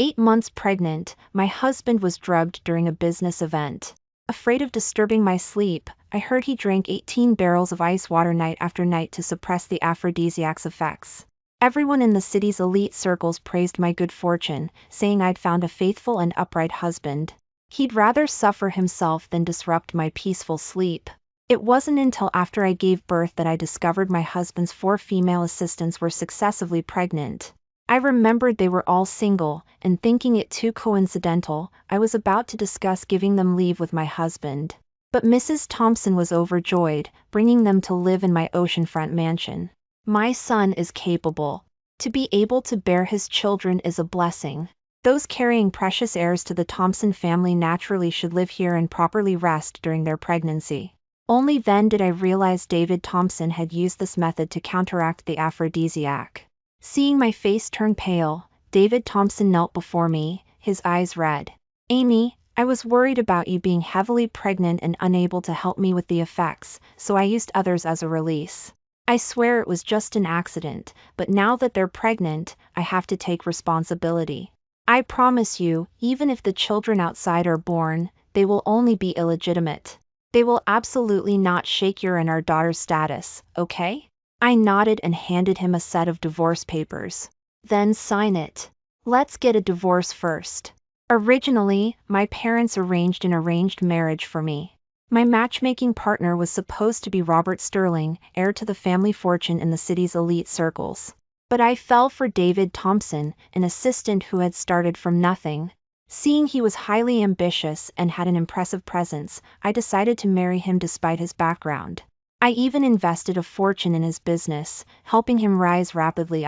8 months pregnant, my husband was drugged during a business event. Afraid of disturbing my sleep, I heard he drank 18 barrels of ice water night after night to suppress the aphrodisiac's effects. Everyone in the city's elite circles praised my good fortune, saying I'd found a faithful and upright husband. He'd rather suffer himself than disrupt my peaceful sleep. It wasn't until after I gave birth that I discovered my husband's 4 female assistants were successively pregnant. I remembered they were all single, and thinking it too coincidental, I was about to discuss giving them leave with my husband. But Mrs. Thompson was overjoyed, bringing them to live in my oceanfront mansion. My son is capable. To be able to bear his children is a blessing. Those carrying precious heirs to the Thompson family naturally should live here and properly rest during their pregnancy. Only then did I realize David Thompson had used this method to counteract the aphrodisiac. Seeing my face turn pale, David Thompson knelt before me, his eyes red. "Amy, I was worried about you being heavily pregnant and unable to help me with the effects, so I used others as a release. I swear it was just an accident, but now that they're pregnant, I have to take responsibility. I promise you, even if the children outside are born, they will only be illegitimate. They will absolutely not shake your and our daughter's status, okay?" I nodded and handed him a set of divorce papers. "Then sign it. Let's get a divorce first." Originally, my parents arranged an arranged marriage for me. My matchmaking partner was supposed to be Robert Sterling, heir to the family fortune in the city's elite circles. But I fell for David Thompson, an assistant who had started from nothing. Seeing he was highly ambitious and had an impressive presence, I decided to marry him despite his background. I even invested a fortune in his business, helping him rise rapidly.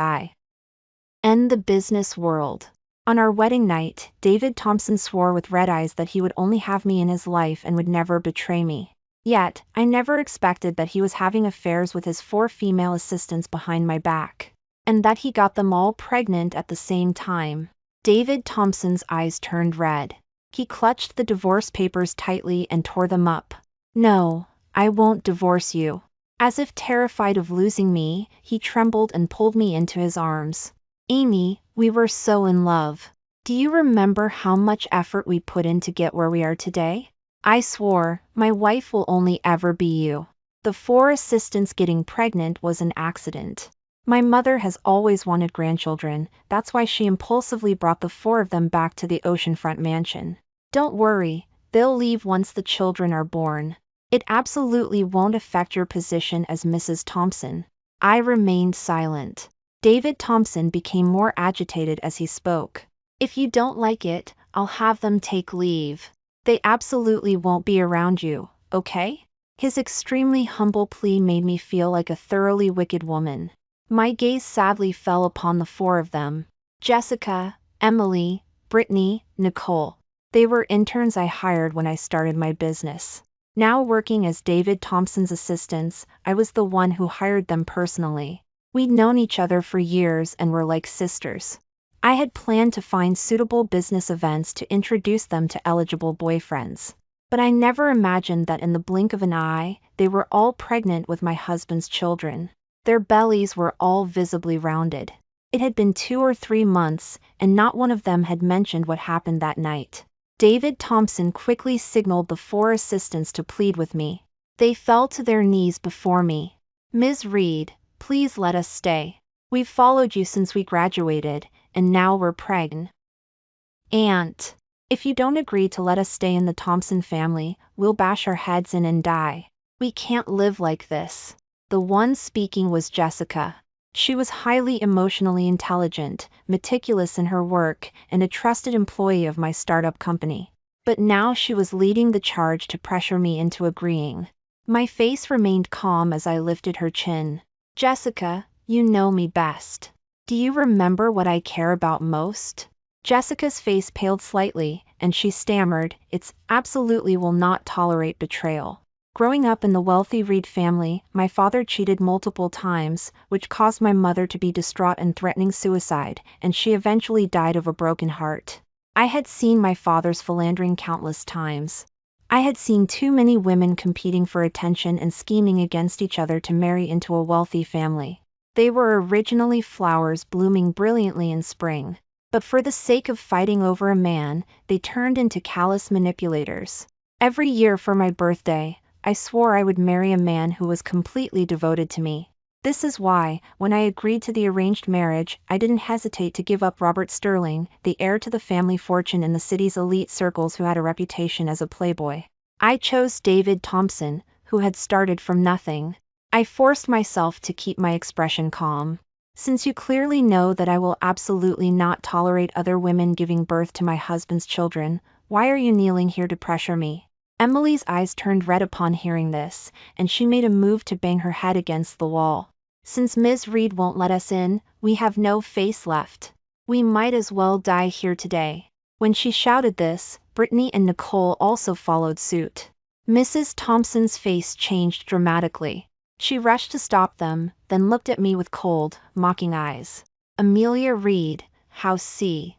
And the business world. On our wedding night, David Thompson swore with red eyes that he would only have me in his life and would never betray me. Yet, I never expected that he was having affairs with his 4 female assistants behind my back. And that he got them all pregnant at the same time. David Thompson's eyes turned red. He clutched the divorce papers tightly and tore them up. "No, I won't divorce you." As if terrified of losing me, he trembled and pulled me into his arms. "Amy, we were so in love. Do you remember how much effort we put in to get where we are today? I swore, my wife will only ever be you. The 4 assistants getting pregnant was an accident. My mother has always wanted grandchildren, that's why she impulsively brought the 4 of them back to the oceanfront mansion. Don't worry, they'll leave once the children are born. It absolutely won't affect your position as Mrs. Thompson." I remained silent. David Thompson became more agitated as he spoke. "If you don't like it, I'll have them take leave. They absolutely won't be around you, okay?" His extremely humble plea made me feel like a thoroughly wicked woman. My gaze sadly fell upon the 4 of them. Jessica, Emily, Brittany, Nicole. They were interns I hired when I started my business. Now working as David Thompson's assistants, I was the one who hired them personally. We'd known each other for years and were like sisters. I had planned to find suitable business events to introduce them to eligible boyfriends. But I never imagined that in the blink of an eye, they were all pregnant with my husband's children. Their bellies were all visibly rounded. It had been 2 or 3 months, and not one of them had mentioned what happened that night. David Thompson quickly signaled the 4 assistants to plead with me. They fell to their knees before me. "Ms. Reed, please let us stay. We've followed you since we graduated, and now we're pregnant. Aunt, if you don't agree to let us stay in the Thompson family, we'll bash our heads in and die. We can't live like this." The one speaking was Jessica. She was highly emotionally intelligent, meticulous in her work, and a trusted employee of my startup company. But now she was leading the charge to pressure me into agreeing. My face remained calm as I lifted her chin. "Jessica, you know me best. Do you remember what I care about most?" Jessica's face paled slightly, and she stammered, "It's absolutely will not tolerate betrayal." Growing up in the wealthy Reed family, my father cheated multiple times, which caused my mother to be distraught and threatening suicide, and she eventually died of a broken heart. I had seen my father's philandering countless times. I had seen too many women competing for attention and scheming against each other to marry into a wealthy family. They were originally flowers blooming brilliantly in spring. But for the sake of fighting over a man, they turned into callous manipulators. Every year for my birthday, I swore I would marry a man who was completely devoted to me. This is why, when I agreed to the arranged marriage, I didn't hesitate to give up Robert Sterling, the heir to the family fortune in the city's elite circles who had a reputation as a playboy. I chose David Thompson, who had started from nothing. I forced myself to keep my expression calm. Since you clearly know that I will absolutely not tolerate other women giving birth to my husband's children, why are you kneeling here to pressure me? Emily's eyes turned red upon hearing this, and she made a move to bang her head against the wall. Since Ms. Reed won't let us in, we have no face left. We might as well die here today. When she shouted this, Brittany and Nicole also followed suit. Mrs. Thompson's face changed dramatically. She rushed to stop them, then looked at me with cold, mocking eyes. Amelia Reed, House C.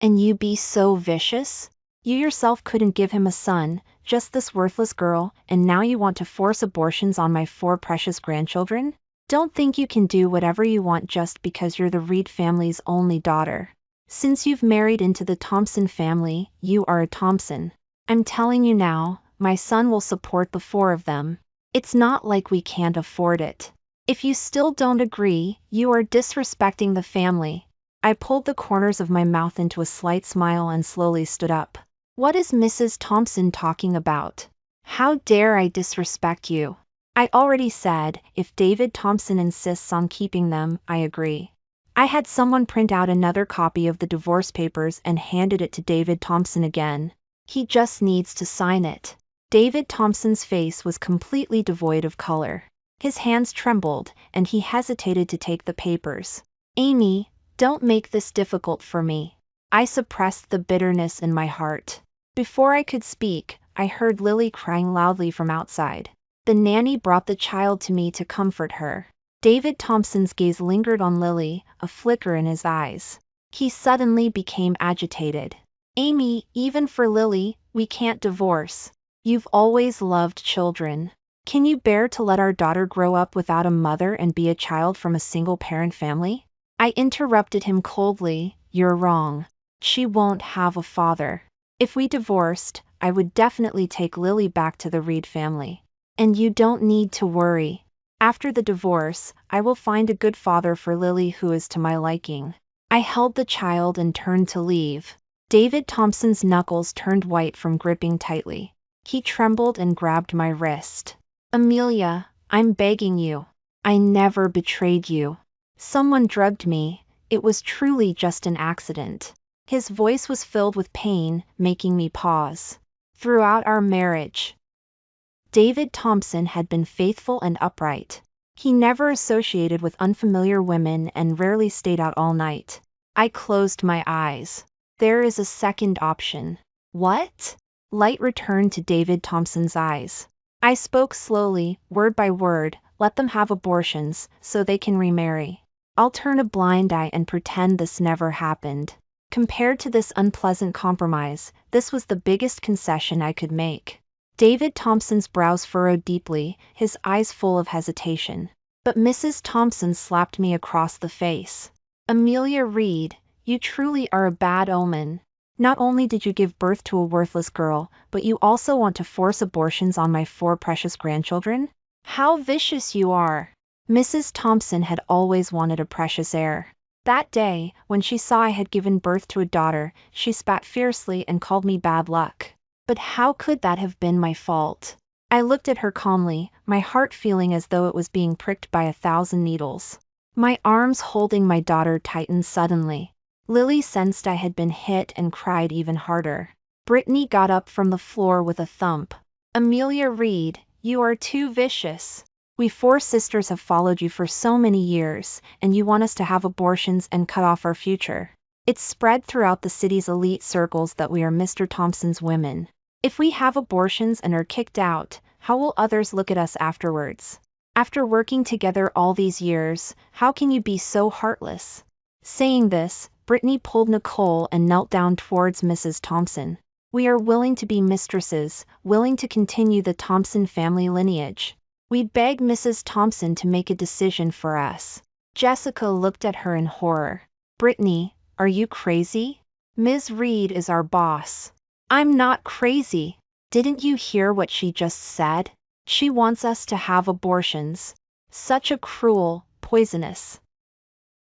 And you be so vicious? You yourself couldn't give him a son, just this worthless girl, and now you want to force abortions on my 4 precious grandchildren? Don't think you can do whatever you want just because you're the Reed family's only daughter. Since you've married into the Thompson family, you are a Thompson. I'm telling you now, my son will support the 4 of them. It's not like we can't afford it. If you still don't agree, you are disrespecting the family. I pulled the corners of my mouth into a slight smile and slowly stood up. What is Mrs. Thompson talking about? How dare I disrespect you? I already said, if David Thompson insists on keeping them, I agree. I had someone print out another copy of the divorce papers and handed it to David Thompson again. He just needs to sign it. David Thompson's face was completely devoid of color. His hands trembled, and he hesitated to take the papers. Amy, don't make this difficult for me. I suppressed the bitterness in my heart. Before I could speak, I heard Lily crying loudly from outside. The nanny brought the child to me to comfort her. David Thompson's gaze lingered on Lily, a flicker in his eyes. He suddenly became agitated. Amy, even for Lily, we can't divorce. You've always loved children. Can you bear to let our daughter grow up without a mother and be a child from a single-parent family? I interrupted him coldly. You're wrong. She won't have a father. If we divorced, I would definitely take Lily back to the Reed family. And you don't need to worry. After the divorce, I will find a good father for Lily who is to my liking. I held the child and turned to leave. David Thompson's knuckles turned white from gripping tightly. He trembled and grabbed my wrist. Amelia, I'm begging you. I never betrayed you. Someone drugged me. It was truly just an accident. His voice was filled with pain, making me pause. Throughout our marriage, David Thompson had been faithful and upright. He never associated with unfamiliar women and rarely stayed out all night. I closed my eyes. There is a second option. What? Light returned to David Thompson's eyes. I spoke slowly, word by word. Let them have abortions, so they can remarry. I'll turn a blind eye and pretend this never happened. Compared to this unpleasant compromise, this was the biggest concession I could make. David Thompson's brows furrowed deeply, his eyes full of hesitation. But Mrs. Thompson slapped me across the face. Amelia Reed, you truly are a bad omen. Not only did you give birth to a worthless girl, but you also want to force abortions on my 4 precious grandchildren? How vicious you are! Mrs. Thompson had always wanted a precious heir. That day, when she saw I had given birth to a daughter, she spat fiercely and called me bad luck. But how could that have been my fault? I looked at her calmly, my heart feeling as though it was being pricked by 1,000 needles. My arms holding my daughter tightened suddenly. Lily sensed I had been hit and cried even harder. Brittany got up from the floor with a thump. Amelia Reed, you are too vicious. We 4 sisters have followed you for so many years, and you want us to have abortions and cut off our future. It's spread throughout the city's elite circles that we are Mr. Thompson's women. If we have abortions and are kicked out, how will others look at us afterwards? After working together all these years, how can you be so heartless? Saying this, Brittany pulled Nicole and knelt down towards Mrs. Thompson. We are willing to be mistresses, willing to continue the Thompson family lineage. We beg Mrs. Thompson to make a decision for us. Jessica looked at her in horror. Brittany, Are you crazy? Ms. Reed is our boss. I'm not crazy. Didn't you hear what she just said? She wants us to have abortions. Such a cruel, poisonous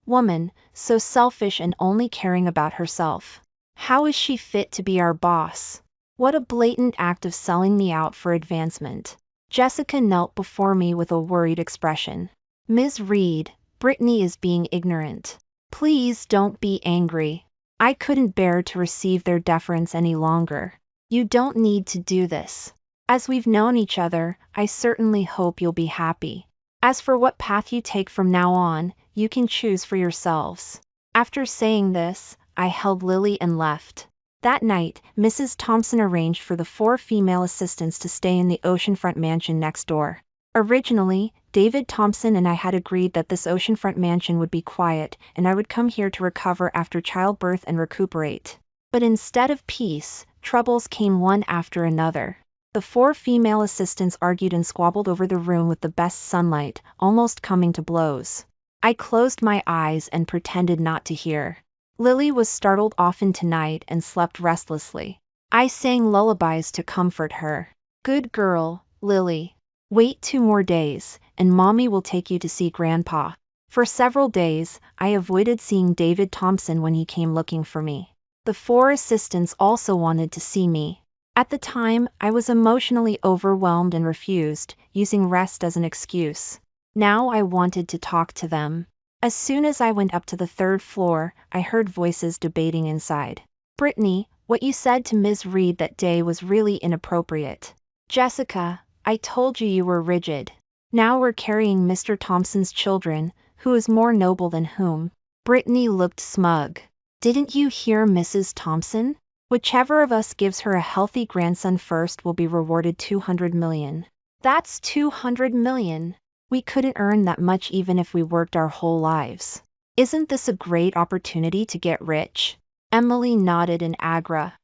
woman, so selfish and only caring about herself. How is she fit to be our boss? What a blatant act of selling me out for advancement. Jessica knelt before me with a worried expression. Ms. Reed, Brittany is being ignorant. Please don't be angry. I couldn't bear to receive their deference any longer. You don't need to do this. As we've known each other, I certainly hope you'll be happy. As for what path you take from now on, you can choose for yourselves. After saying this, I held Lily and left. That night, Mrs. Thompson arranged for the 4 female assistants to stay in the oceanfront mansion next door. Originally, David Thompson and I had agreed that this oceanfront mansion would be quiet and I would come here to recover after childbirth and recuperate. But instead of peace, troubles came one after another. The 4 female assistants argued and squabbled over the room with the best sunlight, almost coming to blows. I closed my eyes and pretended not to hear. Lily was startled often tonight and slept restlessly. I sang lullabies to comfort her. Good girl, Lily. Wait 2 more days, and Mommy will take you to see Grandpa. For several days, I avoided seeing David Thompson when he came looking for me. The 4 assistants also wanted to see me. At the time, I was emotionally overwhelmed and refused, using rest as an excuse. Now I wanted to talk to them. As soon as I went up to the 3rd floor, I heard voices debating inside. Brittany, what you said to Ms. Reed that day was really inappropriate. Jessica, I told you you were rigid. Now we're carrying Mr. Thompson's children, who is more noble than whom? Brittany looked smug. Didn't you hear Mrs. Thompson? Whichever of us gives her a healthy grandson first will be rewarded 200 million. That's 200 million. We couldn't earn that much even if we worked our whole lives. Isn't this a great opportunity to get rich? Emily nodded in agreement.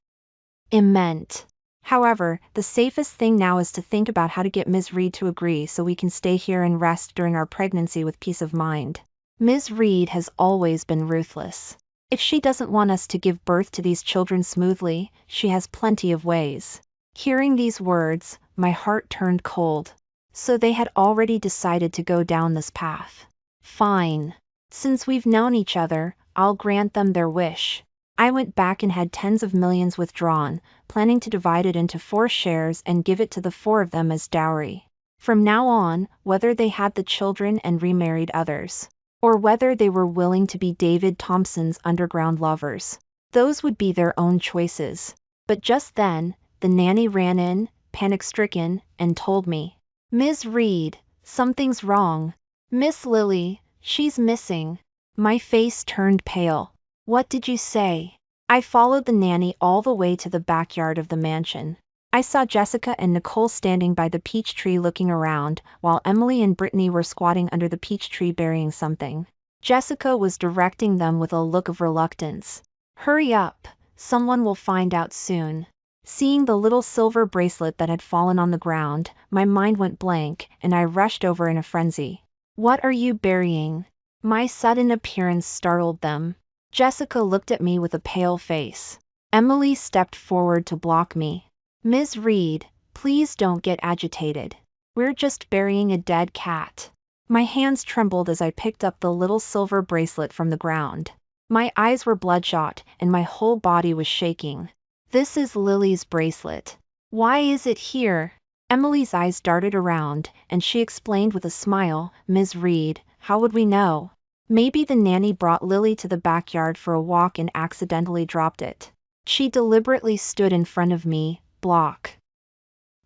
However, the safest thing now is to think about how to get Ms. Reed to agree so we can stay here and rest during our pregnancy with peace of mind. Ms. Reed has always been ruthless. If she doesn't want us to give birth to these children smoothly, she has plenty of ways. Hearing these words, my heart turned cold. So they had already decided to go down this path. Fine. Since we've known each other, I'll grant them their wish. I went back and had tens of millions withdrawn, planning to divide it into 4 shares and give it to the 4 of them as dowry. From now on, whether they had the children and remarried others, or whether they were willing to be David Thompson's underground lovers, those would be their own choices. But just then, the nanny ran in, panic-stricken, and told me, Ms. Reed, something's wrong. Miss Lily, she's missing. My face turned pale. What did you say? I followed the nanny all the way to the backyard of the mansion. I saw Jessica and Nicole standing by the peach tree looking around, while Emily and Brittany were squatting under the peach tree burying something. Jessica was directing them with a look of reluctance. Hurry up, someone will find out soon. Seeing the little silver bracelet that had fallen on the ground, my mind went blank, and I rushed over in a frenzy. What are you burying? My sudden appearance startled them. Jessica looked at me with a pale face. Emily stepped forward to block me. Ms. Reed, please don't get agitated. We're just burying a dead cat. My hands trembled as I picked up the little silver bracelet from the ground. My eyes were bloodshot, and my whole body was shaking. This is Lily's bracelet. Why is it here? Emily's eyes darted around, and she explained with a smile, Ms. Reed, how would we know? Maybe the nanny brought Lily to the backyard for a walk and accidentally dropped it. She deliberately stood in front of me, block.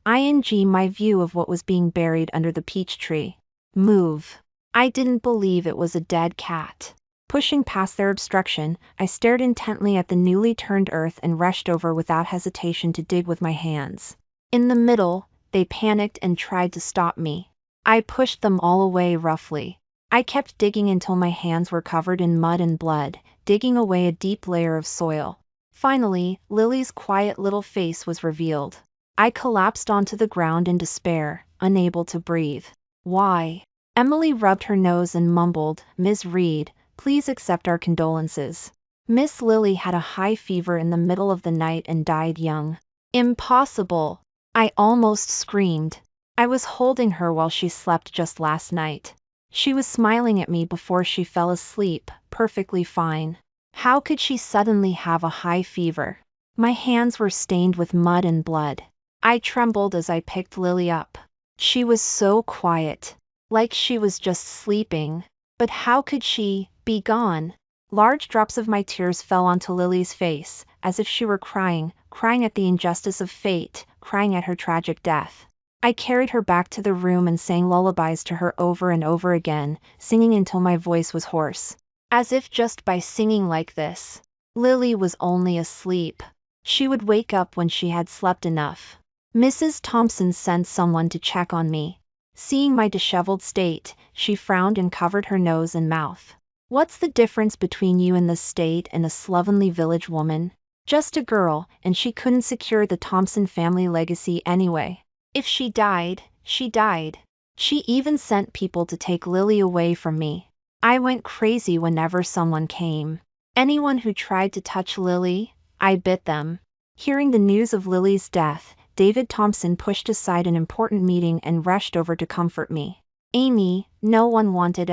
My view of what was being buried under the peach tree. Move. I didn't believe it was a dead cat. Pushing past their obstruction, I stared intently at the newly turned earth and rushed over without hesitation to dig with my hands. In the middle, they panicked and tried to stop me. I pushed them all away roughly. I kept digging until my hands were covered in mud and blood, digging away a deep layer of soil. Finally, Lily's quiet little face was revealed. I collapsed onto the ground in despair, unable to breathe. Why? Emily rubbed her nose and mumbled, Ms. Reed, please accept our condolences. Miss Lily had a high fever in the middle of the night and died young. Impossible! I almost screamed. I was holding her while she slept just last night. She was smiling at me before she fell asleep, perfectly fine. How could she suddenly have a high fever? My hands were stained with mud and blood. I trembled as I picked Lily up. She was so quiet, like she was just sleeping. But how could she be gone? Large drops of my tears fell onto Lily's face, as if she were crying, crying at the injustice of fate, crying at her tragic death. I carried her back to the room and sang lullabies to her over and over again, singing until my voice was hoarse. As if just by singing like this, Lily was only asleep. She would wake up when she had slept enough. Mrs. Thompson sent someone to check on me. Seeing my disheveled state, she frowned and covered her nose and mouth. What's the difference between you in this state and a slovenly village woman? Just a girl, and she couldn't secure the Thompson family legacy anyway. If she died, she died. She even sent people to take Lily away from me. I went crazy whenever someone came. Anyone who tried to touch Lily, I bit them. Hearing the news of Lily's death, David Thompson pushed aside an important meeting and rushed over to comfort me. Amy, no one wanted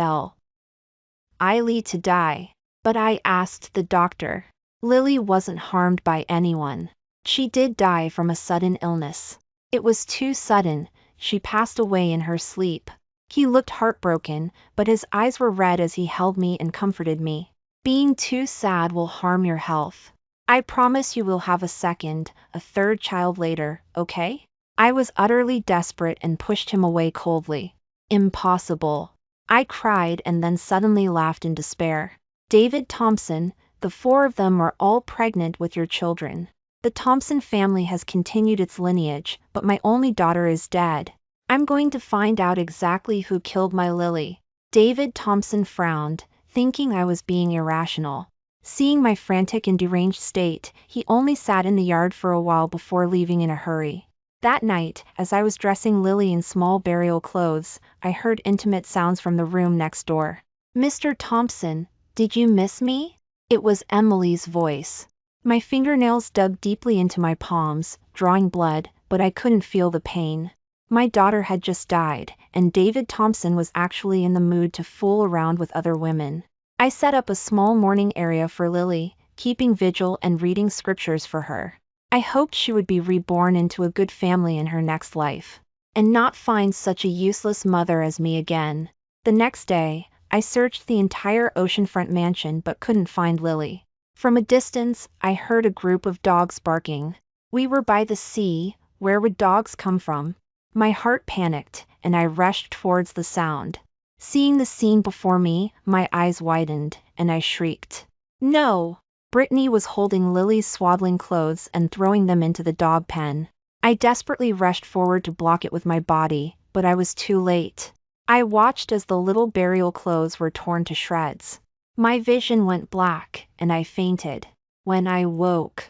Lily to die. But I asked the doctor. Lily wasn't harmed by anyone. She did die from a sudden illness. It was too sudden, she passed away in her sleep. He looked heartbroken, but his eyes were red as he held me and comforted me. Being too sad will harm your health. I promise you will have a second, a third child later, okay? I was utterly desperate and pushed him away coldly. Impossible. I cried and then suddenly laughed in despair. David Thompson, the four of them are all pregnant with your children. The Thompson family has continued its lineage, but my only daughter is dead. I'm going to find out exactly who killed my Lily. David Thompson frowned, thinking I was being irrational. Seeing my frantic and deranged state, he only sat in the yard for a while before leaving in a hurry. That night, as I was dressing Lily in small burial clothes, I heard intimate sounds from the room next door. Mr. Thompson, did you miss me? It was Emily's voice. My fingernails dug deeply into my palms, drawing blood, but I couldn't feel the pain. My daughter had just died, and David Thompson was actually in the mood to fool around with other women. I set up a small mourning area for Lily, keeping vigil and reading scriptures for her. I hoped she would be reborn into a good family in her next life, and not find such a useless mother as me again. The next day, I searched the entire oceanfront mansion but couldn't find Lily. From a distance, I heard a group of dogs barking. We were by the sea, where would dogs come from? My heart panicked, and I rushed towards the sound. Seeing the scene before me, my eyes widened, and I shrieked. No! Brittany was holding Lily's swaddling clothes and throwing them into the dog pen. I desperately rushed forward to block it with my body, but I was too late. I watched as the little burial clothes were torn to shreds. My vision went black, and I fainted. When I woke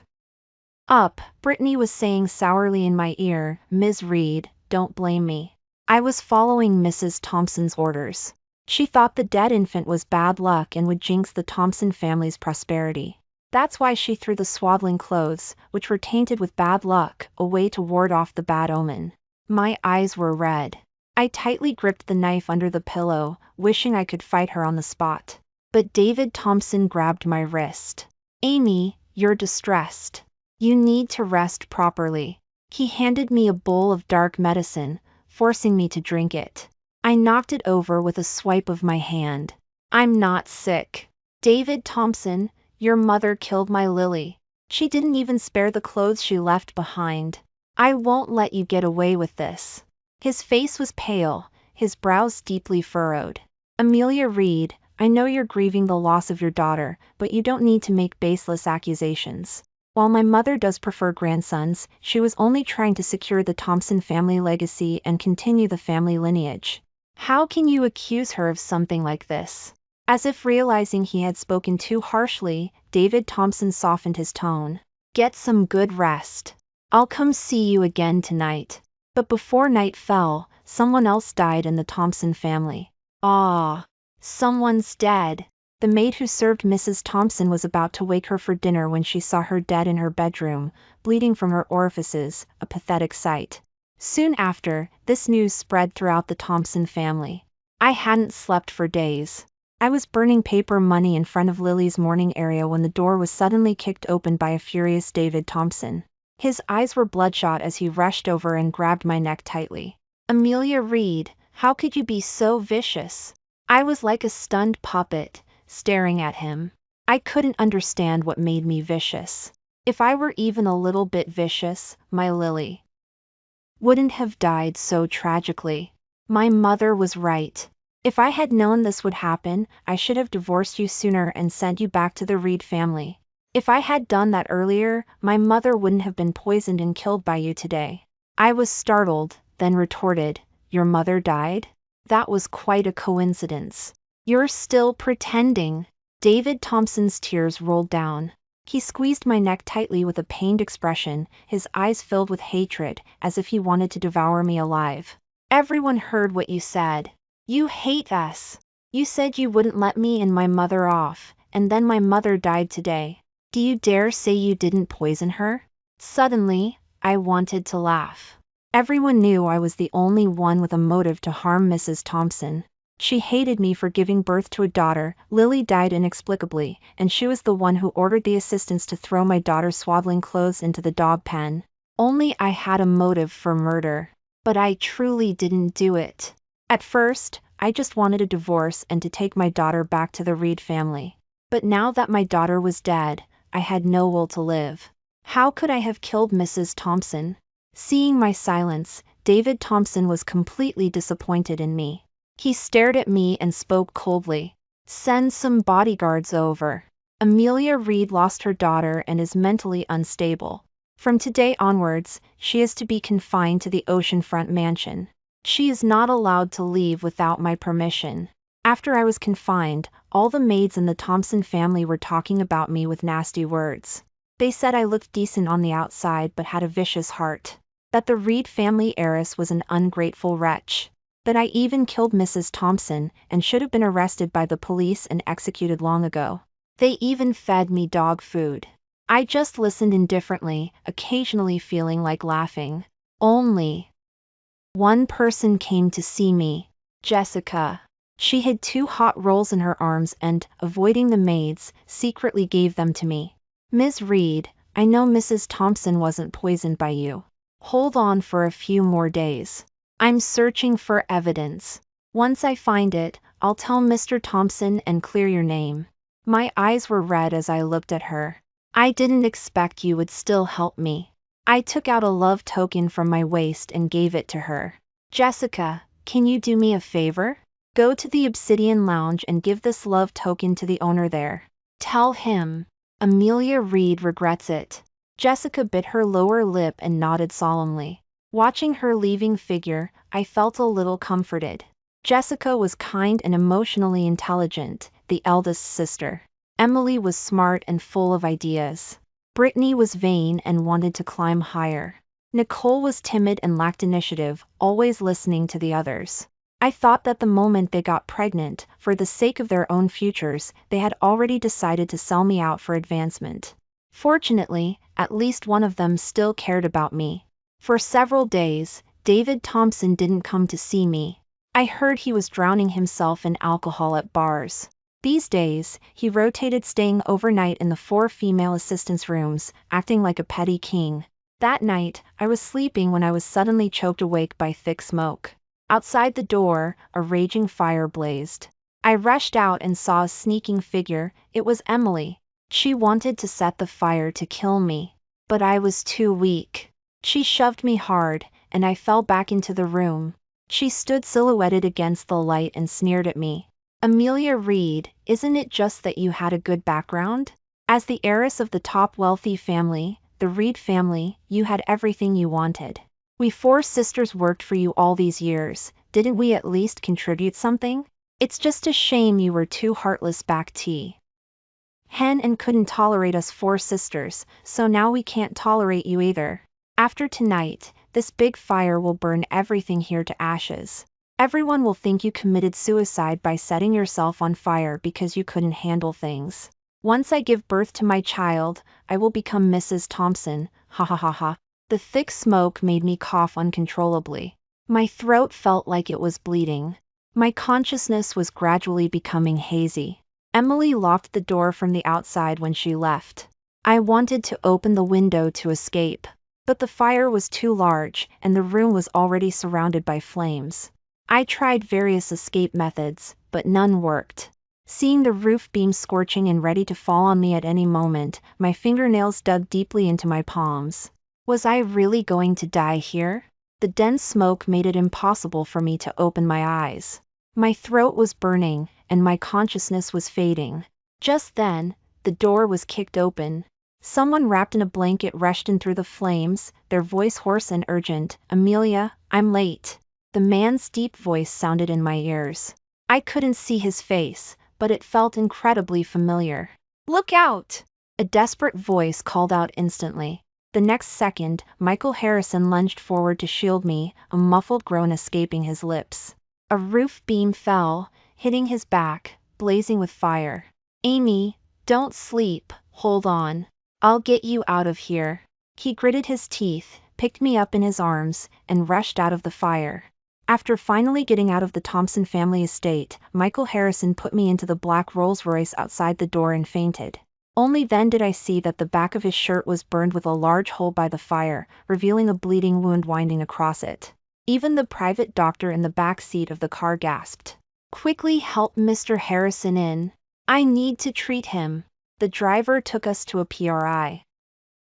up, Brittany was saying sourly in my ear, "Ms. Reed, don't blame me. I was following Mrs. Thompson's orders." She thought the dead infant was bad luck and would jinx the Thompson family's prosperity. That's why she threw the swaddling clothes, which were tainted with bad luck, away to ward off the bad omen. My eyes were red. I tightly gripped the knife under the pillow, wishing I could fight her on the spot. But David Thompson grabbed my wrist. "Amy, you're distressed. You need to rest properly." He handed me a bowl of dark medicine, forcing me to drink it. I knocked it over with a swipe of my hand. "I'm not sick. David Thompson, your mother killed my Lily. She didn't even spare the clothes she left behind. I won't let you get away with this." His face was pale, his brows deeply furrowed. "Amelia Reed, I know you're grieving the loss of your daughter, but you don't need to make baseless accusations. While my mother does prefer grandsons, she was only trying to secure the Thompson family legacy and continue the family lineage. How can you accuse her of something like this?" As if realizing he had spoken too harshly, David Thompson softened his tone. "Get some good rest. I'll come see you again tonight." But before night fell, someone else died in the Thompson family. Ah, someone's dead. The maid who served Mrs. Thompson was about to wake her for dinner when she saw her dead in her bedroom, bleeding from her orifices, a pathetic sight. Soon after, this news spread throughout the Thompson family. I hadn't slept for days. I was burning paper money in front of Lily's morning area when the door was suddenly kicked open by a furious David Thompson. His eyes were bloodshot as he rushed over and grabbed my neck tightly. "Amelia Reed, how could you be so vicious?" I was like a stunned puppet, staring at him. I couldn't understand what made me vicious. If I were even a little bit vicious, my Lily wouldn't have died so tragically. My mother was right. If I had known this would happen, I should have divorced you sooner and sent you back to the Reed family. If I had done that earlier, my mother wouldn't have been poisoned and killed by you today. I was startled, then retorted, "Your mother died? That was quite a coincidence." "You're still pretending." David Thompson's tears rolled down. He squeezed my neck tightly with a pained expression, his eyes filled with hatred, as if he wanted to devour me alive. "Everyone heard what you said. You hate us. You said you wouldn't let me and my mother off, and then my mother died today. Do you dare say you didn't poison her?" Suddenly, I wanted to laugh. Everyone knew I was the only one with a motive to harm Mrs. Thompson. She hated me for giving birth to a daughter. Lily died inexplicably, and she was the one who ordered the assistants to throw my daughter's swaddling clothes into the dog pen. Only I had a motive for murder. But I truly didn't do it. At first, I just wanted a divorce and to take my daughter back to the Reed family. But now that my daughter was dead, I had no will to live. How could I have killed Mrs. Thompson? Seeing my silence, David Thompson was completely disappointed in me. He stared at me and spoke coldly. "Send some bodyguards over. Amelia Reed lost her daughter and is mentally unstable. From today onwards, she is to be confined to the oceanfront mansion. She is not allowed to leave without my permission." After I was confined, all the maids in the Thompson family were talking about me with nasty words. They said I looked decent on the outside but had a vicious heart. That the Reed family heiress was an ungrateful wretch. That I even killed Mrs. Thompson and should have been arrested by the police and executed long ago. They even fed me dog food. I just listened indifferently, occasionally feeling like laughing. Only one person came to see me. Jessica. She hid 2 hot rolls in her arms and, avoiding the maids, secretly gave them to me. "Ms. Reed, I know Mrs. Thompson wasn't poisoned by you. Hold on for a few more days. I'm searching for evidence. Once I find it, I'll tell Mr. Thompson and clear your name." My eyes were red as I looked at her. "I didn't expect you would still help me." I took out a love token from my waist and gave it to her. "Jessica, can you do me a favor? Go to the Obsidian Lounge and give this love token to the owner there. Tell him Amelia Reed regrets it." Jessica bit her lower lip and nodded solemnly. Watching her leaving figure, I felt a little comforted. Jessica was kind and emotionally intelligent, the eldest sister. Emily was smart and full of ideas. Brittany was vain and wanted to climb higher. Nicole was timid and lacked initiative, always listening to the others. I thought that the moment they got pregnant, for the sake of their own futures, they had already decided to sell me out for advancement. Fortunately, at least one of them still cared about me. For several days, David Thompson didn't come to see me. I heard he was drowning himself in alcohol at bars. These days, he rotated staying overnight in the 4 female assistants' rooms, acting like a petty king. That night, I was sleeping when I was suddenly choked awake by thick smoke. Outside the door, a raging fire blazed. I rushed out and saw a sneaking figure. It was Emily. She wanted to set the fire to kill me. But I was too weak. She shoved me hard, and I fell back into the room. She stood silhouetted against the light and sneered at me. "Amelia Reed, isn't it just that you had a good background? As the heiress of the top wealthy family, the Reed family, you had everything you wanted. We 4 sisters worked for you all these years. Didn't we at least contribute something? It's just a shame you were too heartless back hen and couldn't tolerate us 4 sisters, so now we can't tolerate you either. After tonight, this big fire will burn everything here to ashes." Everyone will think you committed suicide by setting yourself on fire because you couldn't handle things. Once I give birth to my child, I will become Mrs. Thompson, ha ha ha ha. The thick smoke made me cough uncontrollably. My throat felt like it was bleeding. My consciousness was gradually becoming hazy. Emily locked the door from the outside when she left. I wanted to open the window to escape, but the fire was too large, and the room was already surrounded by flames. I tried various escape methods, but none worked. Seeing the roof beam scorching and ready to fall on me at any moment, my fingernails dug deeply into my palms. Was I really going to die here? The dense smoke made it impossible for me to open my eyes. My throat was burning, and my consciousness was fading. Just then, the door was kicked open. Someone wrapped in a blanket rushed in through the flames, their voice hoarse and urgent. "Amelia, I'm late." The man's deep voice sounded in my ears. I couldn't see his face, but it felt incredibly familiar. "Look out!" A desperate voice called out instantly. The next second, Michael Harrison lunged forward to shield me, a muffled groan escaping his lips. A roof beam fell, hitting his back, blazing with fire. "Amy, don't sleep, hold on. I'll get you out of here." He gritted his teeth, picked me up in his arms, and rushed out of the fire. After finally getting out of the Thompson family estate, Michael Harrison put me into the black Rolls-Royce outside the door and fainted. Only then did I see that the back of his shirt was burned with a large hole by the fire, revealing a bleeding wound winding across it. Even the private doctor in the back seat of the car gasped. "Quickly help Mr. Harrison in. I need to treat him." The driver took us to a PRI.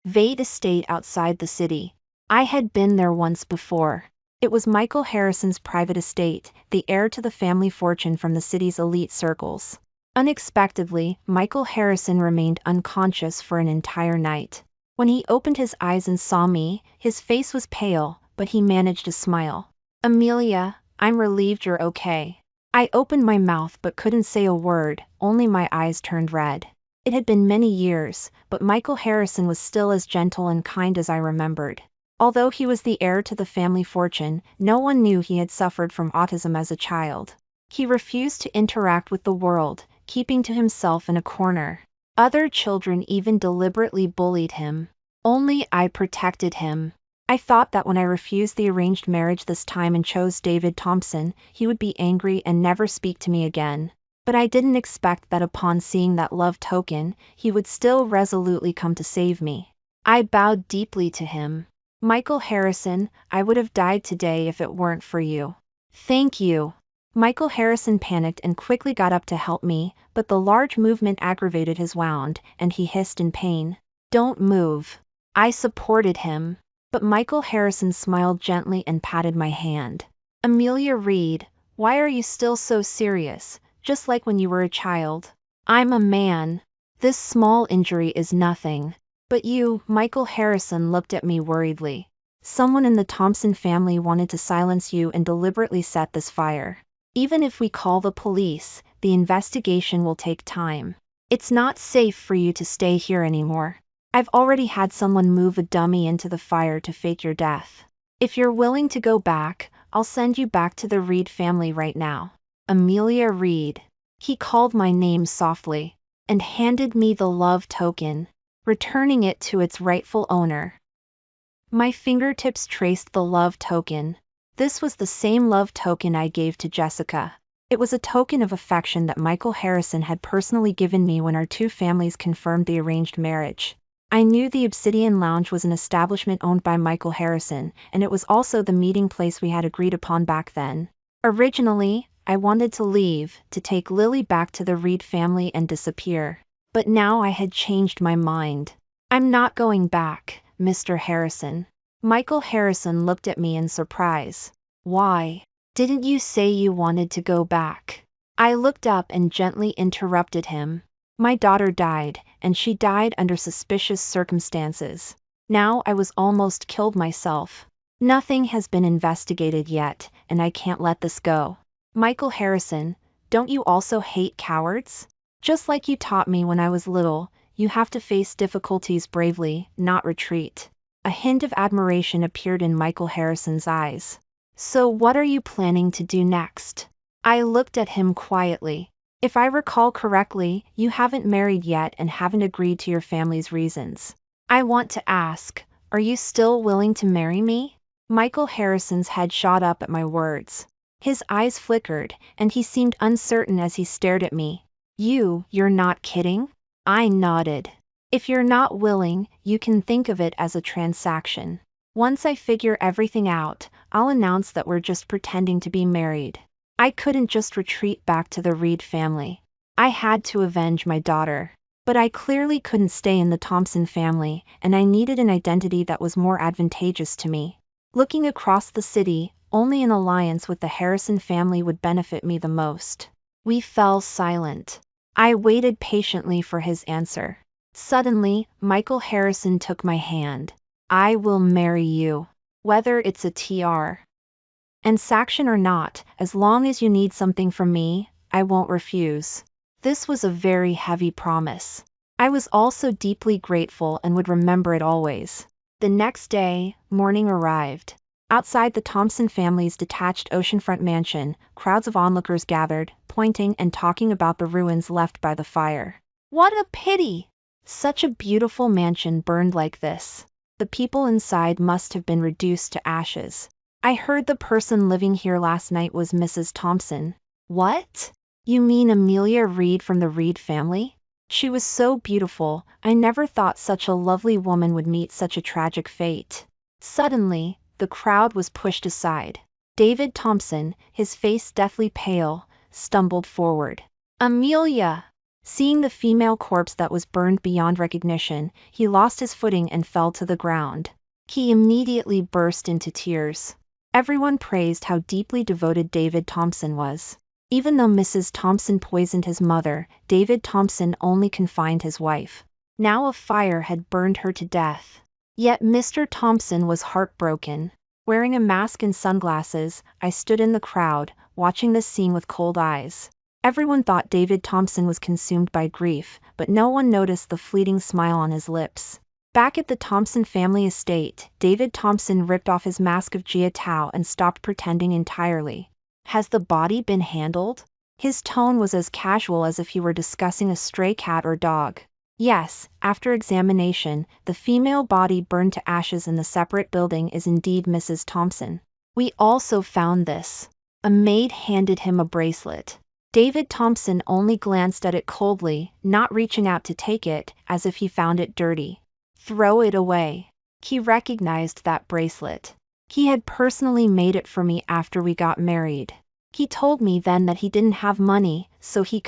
Vade estate outside the city. I had been there once before. It was Michael Harrison's private estate, the heir to the family fortune from the city's elite circles. Unexpectedly, Michael Harrison remained unconscious for an entire night. When he opened his eyes and saw me, his face was pale, but he managed a smile. "Amelia, I'm relieved you're okay." I opened my mouth but couldn't say a word, only my eyes turned red. It had been many years, but Michael Harrison was still as gentle and kind as I remembered. Although he was the heir to the family fortune, no one knew he had suffered from autism as a child. He refused to interact with the world, keeping to himself in a corner. Other children even deliberately bullied him. Only I protected him. I thought that when I refused the arranged marriage this time and chose David Thompson, he would be angry and never speak to me again. But I didn't expect that upon seeing that love token, he would still resolutely come to save me. I bowed deeply to him. "Michael Harrison, I would have died today if it weren't for you." "Thank you." Michael Harrison panicked and quickly got up to help me, but the large movement aggravated his wound, and he hissed in pain. "Don't move." I supported him. But Michael Harrison smiled gently and patted my hand. "Amelia Reed, why are you still so serious, just like when you were a child? I'm a man. This small injury is nothing." "But you," Michael Harrison looked at me worriedly. "Someone in the Thompson family wanted to silence you and deliberately set this fire. Even if we call the police, the investigation will take time. It's not safe for you to stay here anymore. I've already had someone move a dummy into the fire to fake your death. If you're willing to go back, I'll send you back to the Reed family right now." "Amelia Reed." He called my name softly, and handed me the love token, returning it to its rightful owner. My fingertips traced the love token. This was the same love token I gave to Jessica. It was a token of affection that Michael Harrison had personally given me when our two families confirmed the arranged marriage. I knew the Obsidian Lounge was an establishment owned by Michael Harrison, and it was also the meeting place we had agreed upon back then. Originally, I wanted to leave, to take Lily back to the Reed family and disappear. But now I had changed my mind. "I'm not going back, Mr. Harrison." Michael Harrison looked at me in surprise. "Why? Didn't you say you wanted to go back?" I looked up and gently interrupted him. "My daughter died, and she died under suspicious circumstances. Now I was almost killed myself. Nothing has been investigated yet, and I can't let this go." "Michael Harrison, don't you also hate cowards? Just like you taught me when I was little, you have to face difficulties bravely, not retreat." A hint of admiration appeared in Michael Harrison's eyes. So what are you planning to do next? I looked at him quietly. If I recall correctly, you haven't married yet and haven't agreed to your family's reasons. I want to ask, are you still willing to marry me? Michael Harrison's head shot up at my words. His eyes flickered, and he seemed uncertain as he stared at me. You're not kidding? I nodded. If you're not willing, you can think of it as a transaction. Once I figure everything out, I'll announce that we're just pretending to be married. I couldn't just retreat back to the Reed family. I had to avenge my daughter. But I clearly couldn't stay in the Thompson family, and I needed an identity that was more advantageous to me. Looking across the city, only an alliance with the Harrison family would benefit me the most. We fell silent. I waited patiently for his answer. Suddenly, Michael Harrison took my hand. I will marry you. Whether it's a TR and sanction or not, as long as you need something from me, I won't refuse. This was a very heavy promise. I was also deeply grateful and would remember it always. The next day, morning arrived. Outside the Thompson family's detached oceanfront mansion, crowds of onlookers gathered, pointing and talking about the ruins left by the fire. What a pity! Such a beautiful mansion burned like this. The people inside must have been reduced to ashes. I heard the person living here last night was Mrs. Thompson. What? You mean Amelia Reed from the Reed family? She was so beautiful, I never thought such a lovely woman would meet such a tragic fate. Suddenly, the crowd was pushed aside. David Thompson, his face deathly pale, stumbled forward. Amelia! Seeing the female corpse that was burned beyond recognition, he lost his footing and fell to the ground. He immediately burst into tears. Everyone praised how deeply devoted David Thompson was. Even though Mrs. Thompson poisoned his mother, David Thompson only confined his wife. Now a fire had burned her to death. Yet Mr. Thompson was heartbroken. Wearing a mask and sunglasses, I stood in the crowd, watching this scene with cold eyes. Everyone thought David Thompson was consumed by grief, but no one noticed the fleeting smile on his lips. Back at the Thompson family estate, David Thompson ripped off his mask of Jia Tao and stopped pretending entirely. Has the body been handled? His tone was as casual as if he were discussing a stray cat or dog. Yes, after examination, the female body burned to ashes in the separate building is indeed Mrs. Thompson. We also found this. A maid handed him a bracelet. David Thompson only glanced at it coldly, not reaching out to take it, as if he found it dirty. Throw it away. He recognized that bracelet. He had personally made it for me after we got married. He told me then that he didn't have money, so he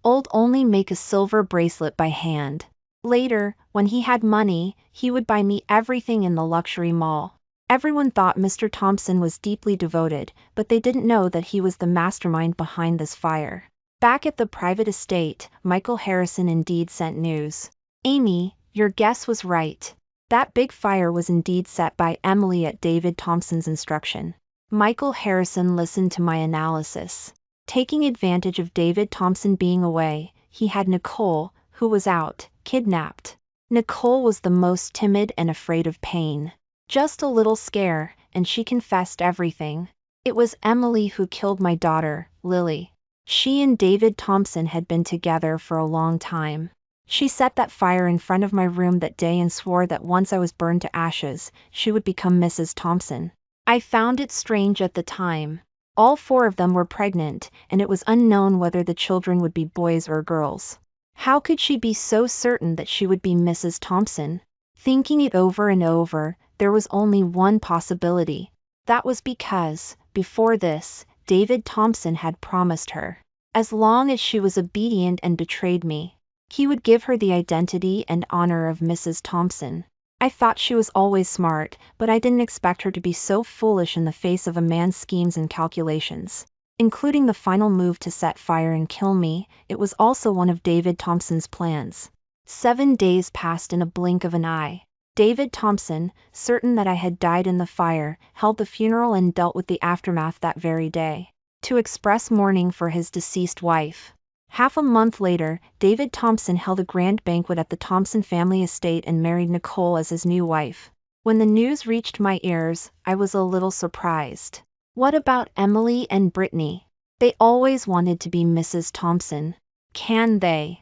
would only make a silver bracelet by hand. Later, when he had money, he would buy me everything in the luxury mall. Everyone thought Mr. Thompson was deeply devoted, but they didn't know that he was the mastermind behind this fire. Back at the private estate, Michael Harrison indeed sent news. Amy, your guess was right. That big fire was indeed set by Emily at David Thompson's instruction. Michael Harrison listened to my analysis. Taking advantage of David Thompson being away, he had Nicole, who was out, kidnapped. Nicole was the most timid and afraid of pain. Just a little scare, and she confessed everything. It was Emily who killed my daughter, Lily. She and David Thompson had been together for a long time. She set that fire in front of my room that day and swore that once I was burned to ashes, she would become Mrs. Thompson. I found it strange at the time. All 4 of them were pregnant, and it was unknown whether the children would be boys or girls. How could she be so certain that she would be Mrs. Thompson? Thinking it over and over, there was only one possibility. That was because, before this, David Thompson had promised her. As long as she was obedient and betrayed me, he would give her the identity and honor of Mrs. Thompson. I thought she was always smart, but I didn't expect her to be so foolish in the face of a man's schemes and calculations. Including the final move to set fire and kill me, it was also one of David Thompson's plans. 7 days passed in a blink of an eye. David Thompson, certain that I had died in the fire, held the funeral and dealt with the aftermath that very day, to express mourning for his deceased wife. Half a month later, David Thompson held a grand banquet at the Thompson family estate and married Nicole as his new wife. When the news reached my ears, I was a little surprised. What about Emily and Brittany? They always wanted to be Mrs. Thompson. Can they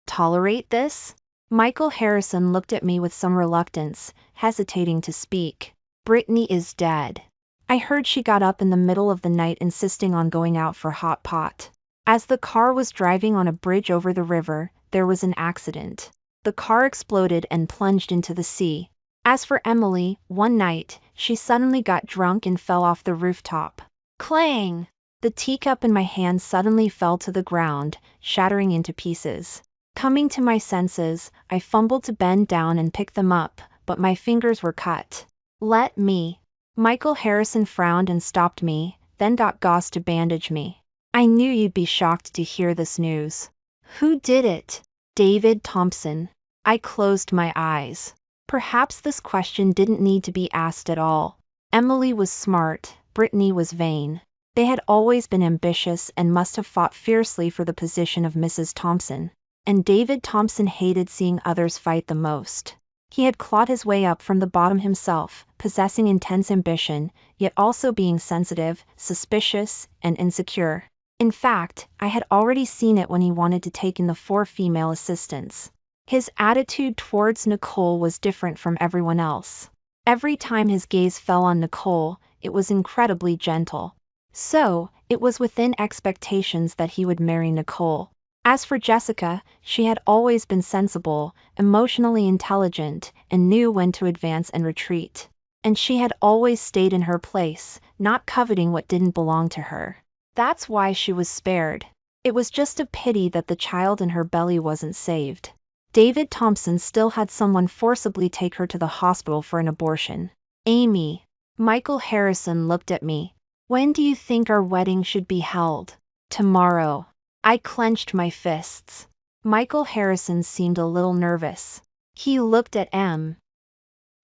tolerate this? Michael Harrison looked at me with some reluctance, hesitating to speak. Brittany is dead. I heard she got up in the middle of the night insisting on going out for hot pot. As the car was driving on a bridge over the river, there was an accident. The car exploded and plunged into the sea. As for Emily, one night, she suddenly got drunk and fell off the rooftop. Clang! The teacup in my hand suddenly fell to the ground, shattering into pieces. Coming to my senses, I fumbled to bend down and pick them up, but my fingers were cut. Let me. Michael Harrison frowned and stopped me, then got gauze to bandage me. I knew you'd be shocked to hear this news. Who did it? David Thompson. I closed my eyes. Perhaps this question didn't need to be asked at all. Emily was smart, Brittany was vain. They had always been ambitious and must have fought fiercely for the position of Mrs. Thompson. And David Thompson hated seeing others fight the most. He had clawed his way up from the bottom himself, possessing intense ambition, yet also being sensitive, suspicious, and insecure. In fact, I had already seen it when he wanted to take in the 4 female assistants. His attitude towards Nicole was different from everyone else. Every time his gaze fell on Nicole, it was incredibly gentle. So, it was within expectations that he would marry Nicole. As for Jessica, she had always been sensible, emotionally intelligent, and knew when to advance and retreat. And she had always stayed in her place, not coveting what didn't belong to her. That's why she was spared. It was just a pity that the child in her belly wasn't saved. David Thompson still had someone forcibly take her to the hospital for an abortion. Amy. Michael Harrison looked at me. When do you think our wedding should be held? Tomorrow. I clenched my fists. Michael Harrison seemed a little nervous. He looked at M.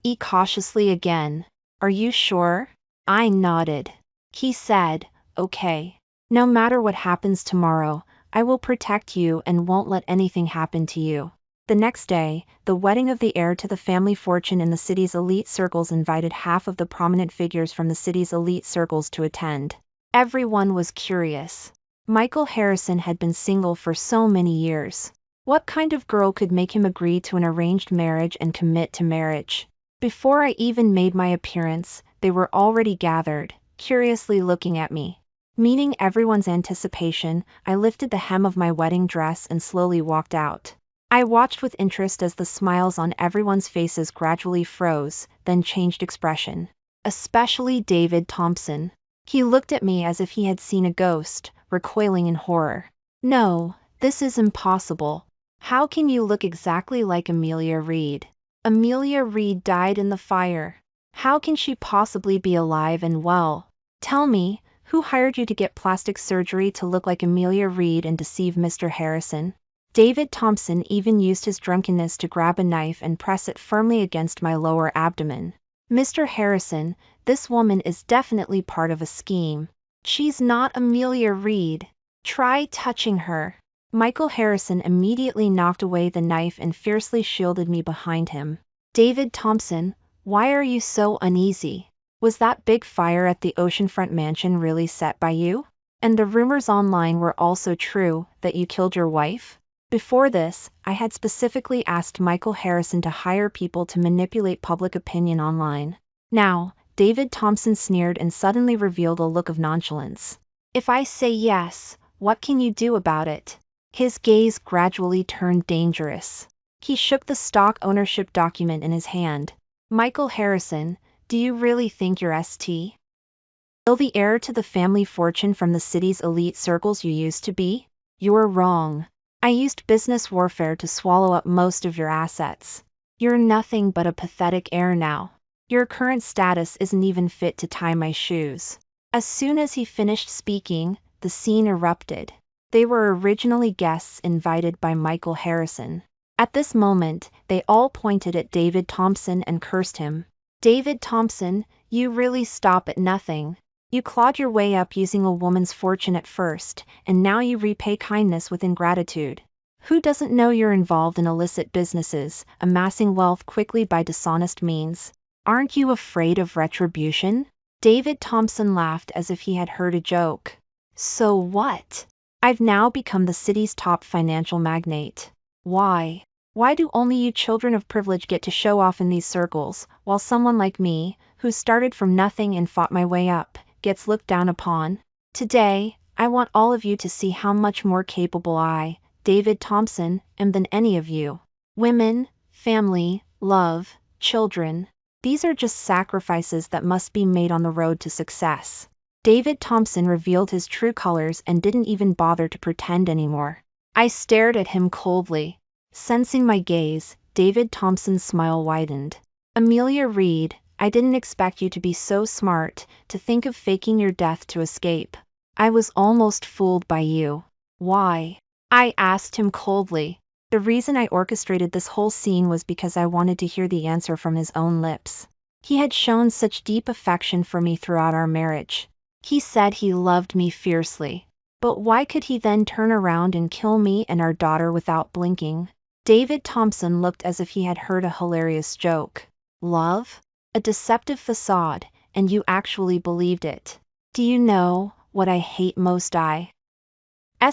E cautiously again. Are you sure? I nodded. He said, okay. No matter what happens tomorrow, I will protect you and won't let anything happen to you. The next day, the wedding of the heir to the family fortune in the city's elite circles invited half of the prominent figures from the city's elite circles to attend. Everyone was curious. Michael Harrison had been single for so many years. What kind of girl could make him agree to an arranged marriage and commit to marriage? Before I even made my appearance, they were already gathered, curiously looking at me. Meeting everyone's anticipation, I lifted the hem of my wedding dress and slowly walked out. I watched with interest as the smiles on everyone's faces gradually froze, then changed expression. Especially David Thompson. He looked at me as if he had seen a ghost, recoiling in horror. No, this is impossible. How can you look exactly like Amelia Reed? Amelia Reed died in the fire. How can she possibly be alive and well? Tell me, who hired you to get plastic surgery to look like Amelia Reed and deceive Mr. Harrison? David Thompson even used his drunkenness to grab a knife and press it firmly against my lower abdomen. Mr. Harrison, this woman is definitely part of a scheme. She's not Amelia Reed. Try touching her. Michael Harrison immediately knocked away the knife and fiercely shielded me behind him. David Thompson, why are you so uneasy? Was that big fire at the oceanfront mansion really set by you? And the rumors online were also true, that you killed your wife? Before this, I had specifically asked Michael Harrison to hire people to manipulate public opinion online. Now, David Thompson sneered and suddenly revealed a look of nonchalance. If I say yes, what can you do about it? His gaze gradually turned dangerous. He shook the stock ownership document in his hand. Michael Harrison, do you really think you're Still the heir to the family fortune from the city's elite circles you used to be? You're wrong. I used business warfare to swallow up most of your assets. You're nothing but a pathetic heir now. Your current status isn't even fit to tie my shoes. As soon as he finished speaking, the scene erupted. They were originally guests invited by Michael Harrison. At this moment, they all pointed at David Thompson and cursed him. David Thompson, you really stop at nothing. You clawed your way up using a woman's fortune at first, and now you repay kindness with ingratitude. Who doesn't know you're involved in illicit businesses, amassing wealth quickly by dishonest means? Aren't you afraid of retribution? David Thompson laughed as if he had heard a joke. So what? I've now become the city's top financial magnate. Why? Why do only you children of privilege get to show off in these circles, while someone like me, who started from nothing and fought my way up, gets looked down upon? Today, I want all of you to see how much more capable I, David Thompson, am than any of you. Women, family, love, children. These are just sacrifices that must be made on the road to success. David Thompson revealed his true colors and didn't even bother to pretend anymore. I stared at him coldly. Sensing my gaze, David Thompson's smile widened. Amelia Reed, I didn't expect you to be so smart, to think of faking your death to escape. I was almost fooled by you. Why? I asked him coldly. The reason I orchestrated this whole scene was because I wanted to hear the answer from his own lips. He had shown such deep affection for me throughout our marriage. He said he loved me fiercely. But why could he then turn around and kill me and our daughter without blinking? David Thompson looked as if he had heard a hilarious joke. Love? A deceptive facade, and you actually believed it. Do you know what I hate most?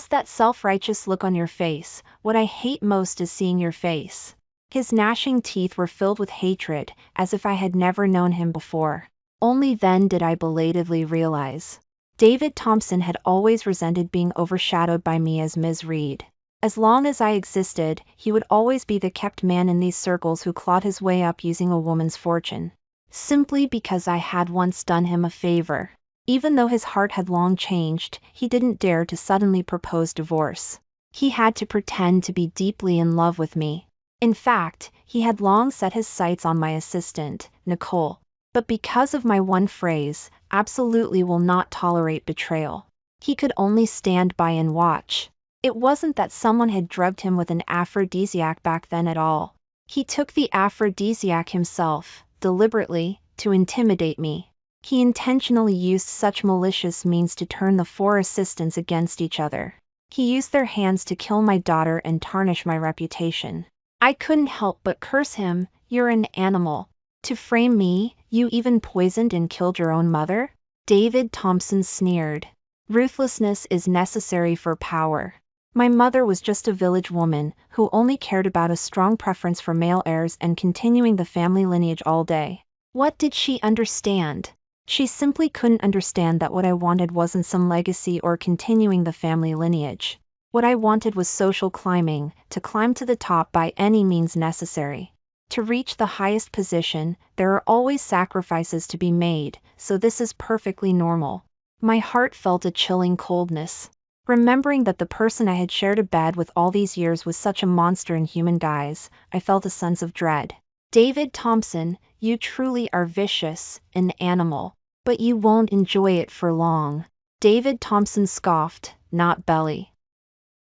That self-righteous look on your face. What I hate most is seeing your face. His gnashing teeth were filled with hatred, as if I had never known him before. Only then did I belatedly realize. David Thompson had always resented being overshadowed by me as Ms. Reed. As long as I existed, he would always be the kept man in these circles who clawed his way up using a woman's fortune. Simply because I had once done him a favor. Even though his heart had long changed, he didn't dare to suddenly propose divorce. He had to pretend to be deeply in love with me. In fact, he had long set his sights on my assistant, Nicole. But because of my one phrase, absolutely will not tolerate betrayal, he could only stand by and watch. It wasn't that someone had drugged him with an aphrodisiac back then at all. He took the aphrodisiac himself, deliberately, to intimidate me. He intentionally used such malicious means to turn the four assistants against each other. He used their hands to kill my daughter and tarnish my reputation. I couldn't help but curse him. You're an animal. To frame me, you even poisoned and killed your own mother? David Thompson sneered. Ruthlessness is necessary for power. My mother was just a village woman, who only cared about a strong preference for male heirs and continuing the family lineage all day. What did she understand? She simply couldn't understand that what I wanted wasn't some legacy or continuing the family lineage. What I wanted was social climbing, to climb to the top by any means necessary. To reach the highest position, there are always sacrifices to be made, so this is perfectly normal. My heart felt a chilling coldness. Remembering that the person I had shared a bed with all these years was such a monster in human guise, I felt a sense of dread. David Thompson, you truly are vicious, an animal. But you won't enjoy it for long. David Thompson scoffed, not belly.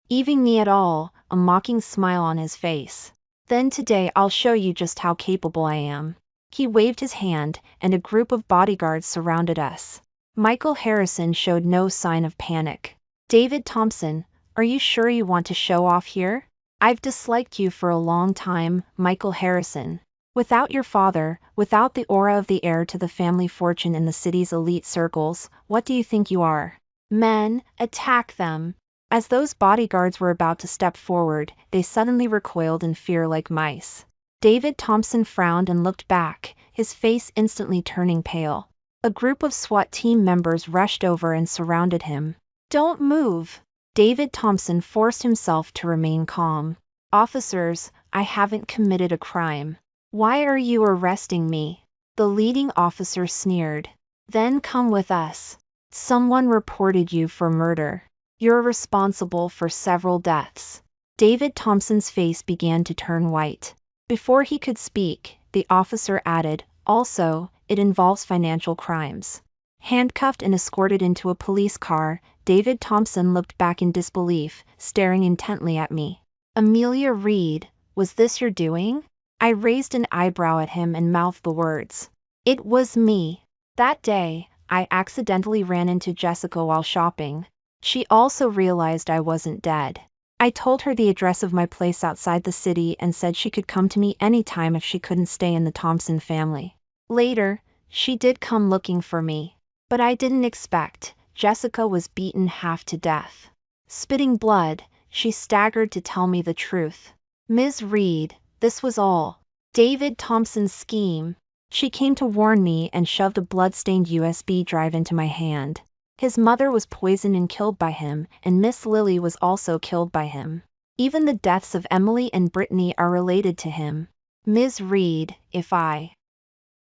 Even me at all, a mocking smile on his face. Then today I'll show you just how capable I am. He waved his hand, and a group of bodyguards surrounded us. Michael Harrison showed no sign of panic. David Thompson, are you sure you want to show off here? I've disliked you for a long time, Michael Harrison. Without your father, without the aura of the heir to the family fortune in the city's elite circles, what do you think you are? Men, attack them. As those bodyguards were about to step forward, they suddenly recoiled in fear like mice. David Thompson frowned and looked back, his face instantly turning pale. A group of SWAT team members rushed over and surrounded him. Don't move. David Thompson forced himself to remain calm. Officers, I haven't committed a crime. Why are you arresting me? The leading officer sneered. Then come with us. Someone reported you for murder. You're responsible for several deaths. David Thompson's face began to turn white. Before he could speak, the officer added, also, it involves financial crimes. Handcuffed and escorted into a police car, David Thompson looked back in disbelief, staring intently at me. Amelia Reed, was this your doing? I raised an eyebrow at him and mouthed the words. It was me. That day, I accidentally ran into Jessica while shopping. She also realized I wasn't dead. I told her the address of my place outside the city and said she could come to me anytime if she couldn't stay in the Thompson family. Later, she did come looking for me. But I didn't expect. Jessica was beaten half to death. Spitting blood, she staggered to tell me the truth. Ms. Reed, this was all David Thompson's scheme. She came to warn me and shoved a blood-stained USB drive into my hand. His mother was poisoned and killed by him, and Miss Lily was also killed by him. Even the deaths of Emily and Brittany are related to him. Ms. Reed, if I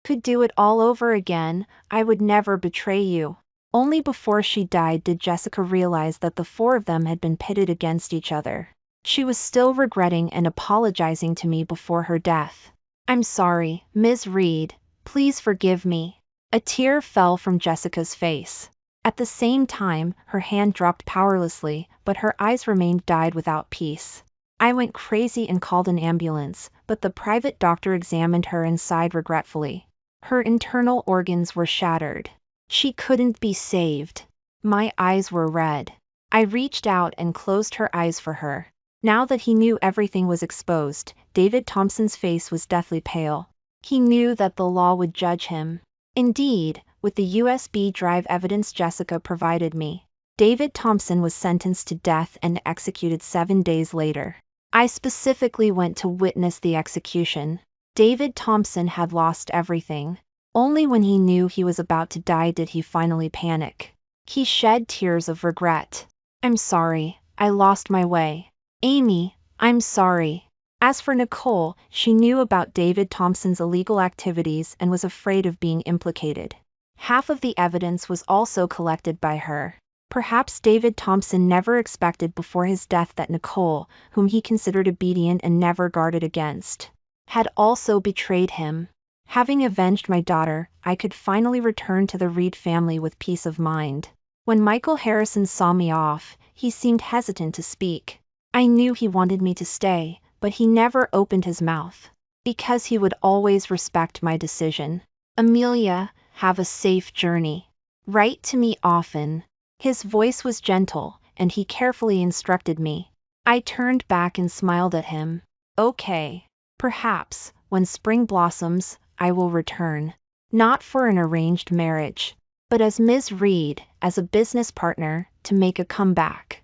could do it all over again, I would never betray you. Only before she died did Jessica realize that the four of them had been pitted against each other. She was still regretting and apologizing to me before her death. I'm sorry, Ms. Reed. Please forgive me. A tear fell from Jessica's face. At the same time, her hand dropped powerlessly, but her eyes remained dyed without peace. I went crazy and called an ambulance, but the private doctor examined her and sighed regretfully. Her internal organs were shattered. She couldn't be saved. My eyes were red. I reached out and closed her eyes for her. Now that he knew everything was exposed, David Thompson's face was deathly pale. He knew that the law would judge him. Indeed, with the USB drive evidence Jessica provided me, David Thompson was sentenced to death and executed 7 days later. I specifically went to witness the execution. David Thompson had lost everything. Only when he knew he was about to die did he finally panic. He shed tears of regret. I'm sorry, I lost my way. Amy, I'm sorry. As for Nicole, she knew about David Thompson's illegal activities and was afraid of being implicated. Half of the evidence was also collected by her. Perhaps David Thompson never expected before his death that Nicole, whom he considered obedient and never guarded against, had also betrayed him. Having avenged my daughter, I could finally return to the Reed family with peace of mind. When Michael Harrison saw me off, he seemed hesitant to speak. I knew he wanted me to stay, but he never opened his mouth. Because he would always respect my decision. Amelia, have a safe journey. Write to me often. His voice was gentle, and he carefully instructed me. I turned back and smiled at him. Okay. Perhaps, when spring blossoms, I will return. Not for an arranged marriage, but as Ms. Reed, as a business partner, to make a comeback.